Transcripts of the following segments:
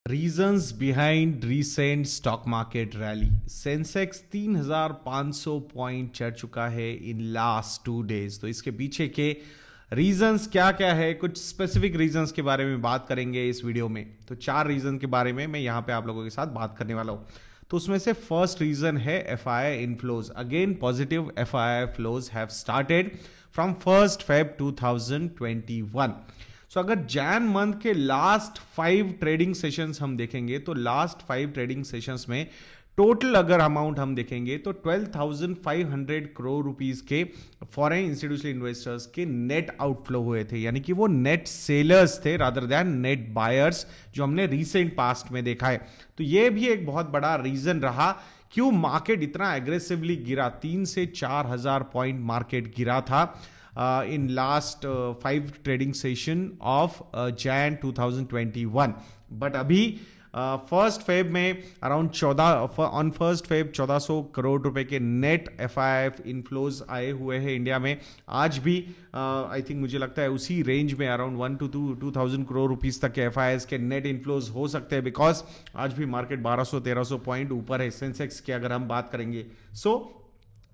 Reasons behind recent stock market rally. Sensex 3,500 point चढ़ चुका है इन लास्ट 2 डेज। तो इसके पीछे के रीजंस क्या क्या है, कुछ स्पेसिफिक रीजंस के बारे में बात करेंगे इस वीडियो में। तो 4 रीजन के बारे में मैं यहाँ पे आप लोगों के साथ बात करने वाला हूँ। तो उसमें से फर्स्ट रीजन है FII inflows. Again positive FII flows have started from 1 Feb 2021। सो अगर जैन मंथ के लास्ट 5 ट्रेडिंग सेशंस हम देखेंगे तो लास्ट 5 ट्रेडिंग सेशंस में टोटल अगर अमाउंट हम देखेंगे तो 12,500 करोड़ रुपीस के फॉरेन इंस्टीट्यूशनल इन्वेस्टर्स के नेट आउटफ्लो हुए थे, यानी कि वो नेट सेलर्स थे रादर दैन नेट बायर्स, जो हमने रिसेंट पास्ट में देखा है। तो ये भी एक बहुत बड़ा रीजन रहा क्यों मार्केट इतना एग्रेसिवली गिरा। 3 से 4,000 पॉइंट मार्केट गिरा था in last 5 trading session of Jan 2021। But अभी 1 Feb में अराउंड 1 Feb 1400 करोड़ रुपए के नेट FII इनफ्लोज आए हुए हैं इंडिया में। आज भी आई थिंक मुझे लगता है उसी रेंज में अराउंड 1 to 2,000 करोड़ रुपीस तक के FIIs के नेट इनफ्लोज हो सकते हैं, बिकॉज आज भी मार्केट 1200-1300 पॉइंट ऊपर है सेंसेक्स की अगर हम बात करेंगे। सो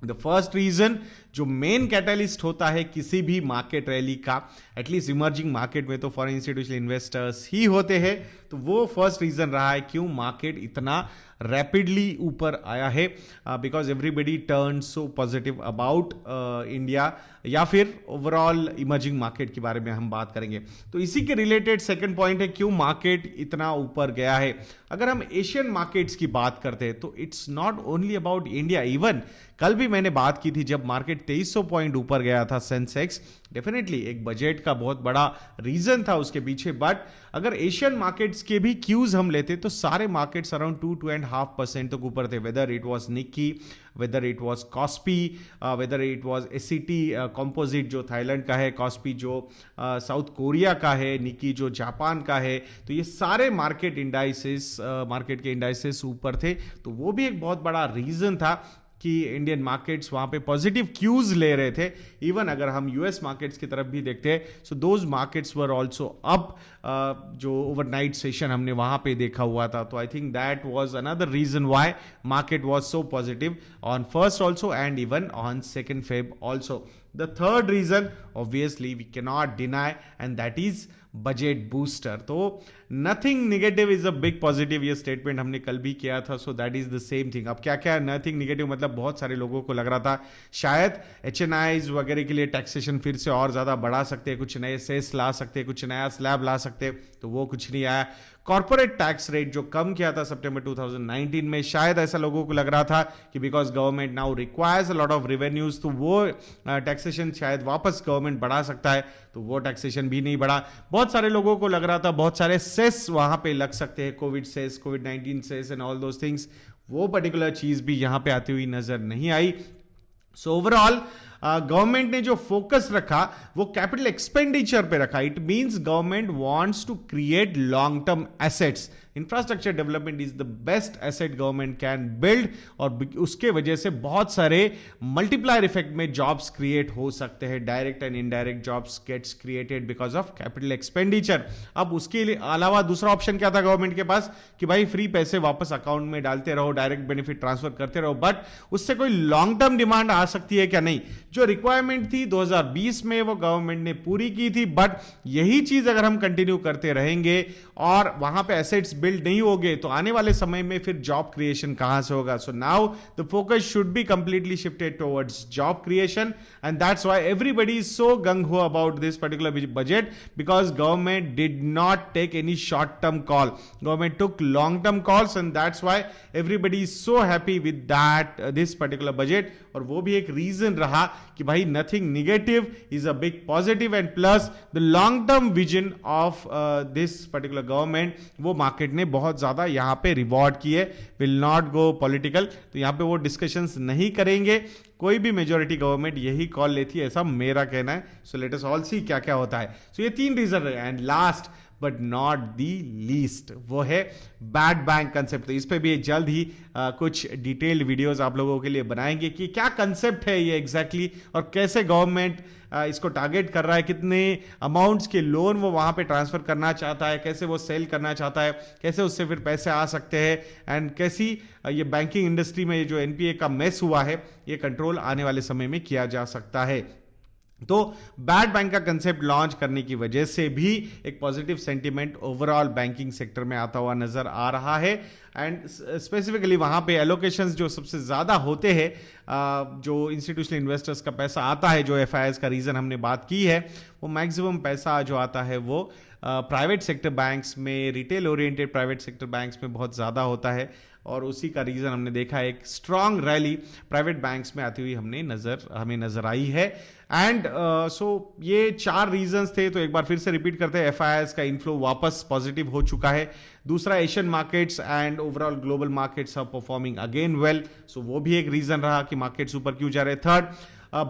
द फर्स्ट रीजन जो मेन कैटलिस्ट होता है किसी भी मार्केट रैली का, एटलीस्ट इमर्जिंग मार्केट में तो फॉरेन इंस्टीट्यूशनल इन्वेस्टर्स ही होते हैं। तो वो फर्स्ट रीजन रहा है क्यों मार्केट इतना रैपिडली ऊपर आया है, because everybody turn so positive about India या फिर ओवरऑल इमर्जिंग मार्केट के बारे में हम बात करेंगे। तो इसी के रिलेटेड सेकंड पॉइंट है क्यों मार्केट इतना ऊपर गया है। अगर हम एशियन मार्केट्स की बात करते हैं तो it's not only about India. Even कल भी मैंने बात की थी जब मार्केट 2300 पॉइंट ऊपर गया था सेंसेक्स, डेफिनेटली एक बजट का बहुत बड़ा रीजन था उसके पीछे। बट अगर एशियन मार्केट्स के भी क्यूज हम लेते तो सारे मार्केट्स अराउंड 2.5% तक ऊपर थे, whether it was Nikki, whether it was KOSPI, whether it was SCT composite जो थाईलैंड का है, कॉस्पी जो साउथ कोरिया का है, निक्की जो जापान का है। तो ये सारे मार्केट के इंडाइसेस ऊपर थे। तो वो भी एक बहुत बड़ा रीजन था कि इंडियन मार्केट्स वहां पे पॉजिटिव क्यूज ले रहे थे। इवन अगर हम US मार्केट्स की तरफ भी देखते हैं, so those markets were also up, जो ओवरनाइट सेशन हमने वहां पे देखा हुआ था। तो I think that was another reason why market was so positive on 1st also and even on 2nd Feb also. The third reason, obviously, we cannot deny, and that is budget booster. तो nothing negative is a big positive, ये statement हमने कल भी किया था। So that is the same thing. अब क्या क्या नथिंग निगेटिव मतलब बहुत सारे लोगों को लग रहा था शायद HNIs वगैरह के लिए टैक्सेशन फिर से और ज्यादा बढ़ा सकते हैं, कुछ नए सेस ला सकते हैं, कुछ नया स्लैब ला सकते हैं। तो वो कुछ नहीं आया। कॉर्पोरेट टैक्स रेट जो कम किया था सितंबर 2019 में, शायद ऐसा लोगों को लग रहा था कि because government now requires a lot of revenues, तो वो टैक्सेशन शायद वापस गवर्नमेंट बढ़ा सकता है। तो वो टैक्सेशन भी नहीं बढ़ा। बहुत सारे लोगों को लग रहा था बहुत सारे सेस वहां पे लग सकते हैं, कोविड सेस, कोविड-19 cess and all those things. वो पर्टिकुलर चीज भी यहां पे आती हुई नजर नहीं आई। सो ओवरऑल गवर्नमेंट ने जो फोकस रखा वो कैपिटल एक्सपेंडिचर पे रखा। It means government wants to create long term assets. Infrastructure development is the best asset government can build, और उसके वजह से बहुत सारे मल्टीप्लायर इफेक्ट में जॉब्स क्रिएट हो सकते हैं। Direct and indirect jobs gets created because of capital expenditure. अब उसके अलावा दूसरा ऑप्शन क्या था गवर्नमेंट के पास कि भाई फ्री पैसे वापस अकाउंट में डालते रहो, डायरेक्ट बेनिफिट ट्रांसफर करते रहो। बट उससे कोई लॉन्ग टर्म डिमांड आ सकती है क्या? नहीं। जो रिक्वायरमेंट थी 2020 में वो गवर्नमेंट ने पूरी की थी। बट यही चीज अगर हम कंटिन्यू करते रहेंगे और वहां पे एसेट्स बिल्ड नहीं होगे तो आने वाले समय में फिर जॉब क्रिएशन कहां से होगा? So now the focus should be completely shifted towards job creation, and that's why everybody is so gung ho about this particular budget, because government did not take any short term call, government took long term calls, and that's why everybody is so happy with that this particular budget. और वो भी एक reason रहा कि भाई nothing negative is a big positive, and plus the long term vision of this particular government वो market ने बहुत ज्यादा यहां पे रिवॉर्ड किए। विल नॉट गो पॉलिटिकल, तो यहां पे वो डिस्कशंस नहीं करेंगे। कोई भी मेजोरिटी गवर्नमेंट यही कॉल लेती है, ऐसा मेरा कहना है। सो लेट अस ऑल सी क्या क्या होता है। सो ये 3 रीजन रहे। And last but not the least, वो है बैड बैंक कंसेप्ट। तो इस पे भी जल्द ही कुछ डिटेल्ड वीडियोस आप लोगों के लिए बनाएंगे कि क्या कंसेप्ट है ये एग्जैक्टली और कैसे गवर्नमेंट इसको टारगेट कर रहा है, कितने अमाउंट्स के लोन वो वहां पे ट्रांसफर करना चाहता है, कैसे वो सेल करना चाहता है, कैसे उससे फिर पैसे आ सकते हैं एंड कैसी ये बैंकिंग इंडस्ट्री में ये जो एनपीए का मेस हुआ है ये कंट्रोल आने वाले समय में किया जा सकता है। तो बैड बैंक का कंसेप्ट लॉन्च करने की वजह से भी एक positive sentiment overall banking sector में आता हुआ नजर आ रहा है एंड स्पेसिफिकली वहां पे एलोकेशंस जो सबसे ज्यादा होते हैं, जो इंस्टीट्यूशनल इन्वेस्टर्स का पैसा आता है, जो एफआईआईस का रीजन हमने बात की है, वो मैक्सिमम पैसा जो आता है वो प्राइवेट सेक्टर बैंक्स में, retail oriented private sector banks में बहुत ज़्यादा होता है और उसी का रीज़न हमने देखा है, एक स्ट्रांग रैली प्राइवेट बैंक्स में आती हुई हमें नज़र आई है। एंड सो ये 4 रीजंस थे, तो एक बार फिर से रिपीट करते हैं। एफआईआईएस का इनफ्लो वापस पॉजिटिव हो चुका है। दूसरा, Asian markets and overall global markets are performing again well, so वो भी एक रीजन रहा कि मार्केट्स ऊपर क्यों जा रहे। थर्ड,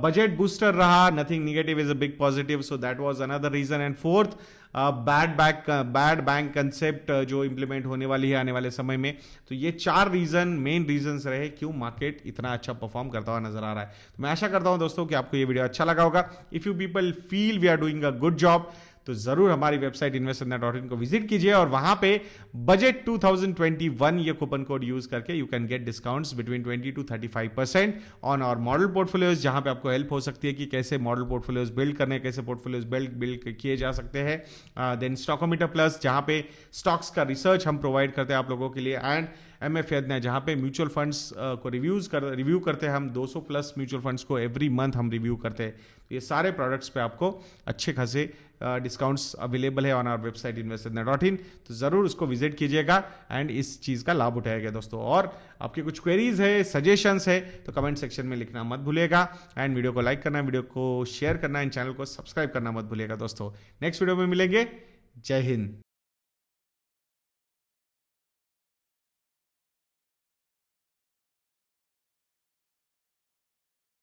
बजट बूस्टर रहा, nothing negative is a big positive, so that was another reason. And fourth, bad bank concept जो इंप्लीमेंट होने वाली है आने वाले समय में। तो ये 4 रीजन मेन रीजंस रहे क्यों मार्केट इतना अच्छा परफॉर्म करता हुआ नजर आ रहा है। तो मैं आशा करता हूं दोस्तों कि आपको ये वीडियो अच्छा लगा होगा। If you people feel we are doing a good job तो जरूर हमारी वेबसाइट investornet.in को विजिट कीजिए और वहां पे बजट 2021 ये कूपन कोड यूज करके you can get discounts between 20 to 35% on our model portfolios, जहां पे आपको हेल्प हो सकती है कि कैसे मॉडल पोर्टफोलियोज बिल्ड करने, कैसे पोर्टफोलियोज बिल्ड किए जा सकते हैं। देन स्टॉकोमीटर प्लस, जहां पे स्टॉक्स का रिसर्च हम प्रोवाइड करते हैं आप लोगों के लिए, एंड MF यज्ञ, जहां पे म्यूचुअल फंड्स को रिव्यू करते हैं हम, 200 प्लस म्यूचुअल फंड्स को एवरी मंथ हम रिव्यू करते हैं। तो ये सारे प्रोडक्ट्स पे आपको अच्छे खासे डिस्काउंट्स अवेलेबल है ऑन आवर वेबसाइट investornet.in, तो जरूर उसको विजिट कीजिएगा एंड इस चीज का लाभ उठाइएगा दोस्तों। और आपके कुछ क्वेरीज है, सजेशंस है तो कमेंट सेक्शन में लिखना मत भूलिएगा एंड वीडियो को लाइक करना, वीडियो को शेयर करना एंड चैनल को सब्सक्राइब करना मत भूलिएगा दोस्तों। नेक्स्ट वीडियो में मिलेंगे। जय हिंद।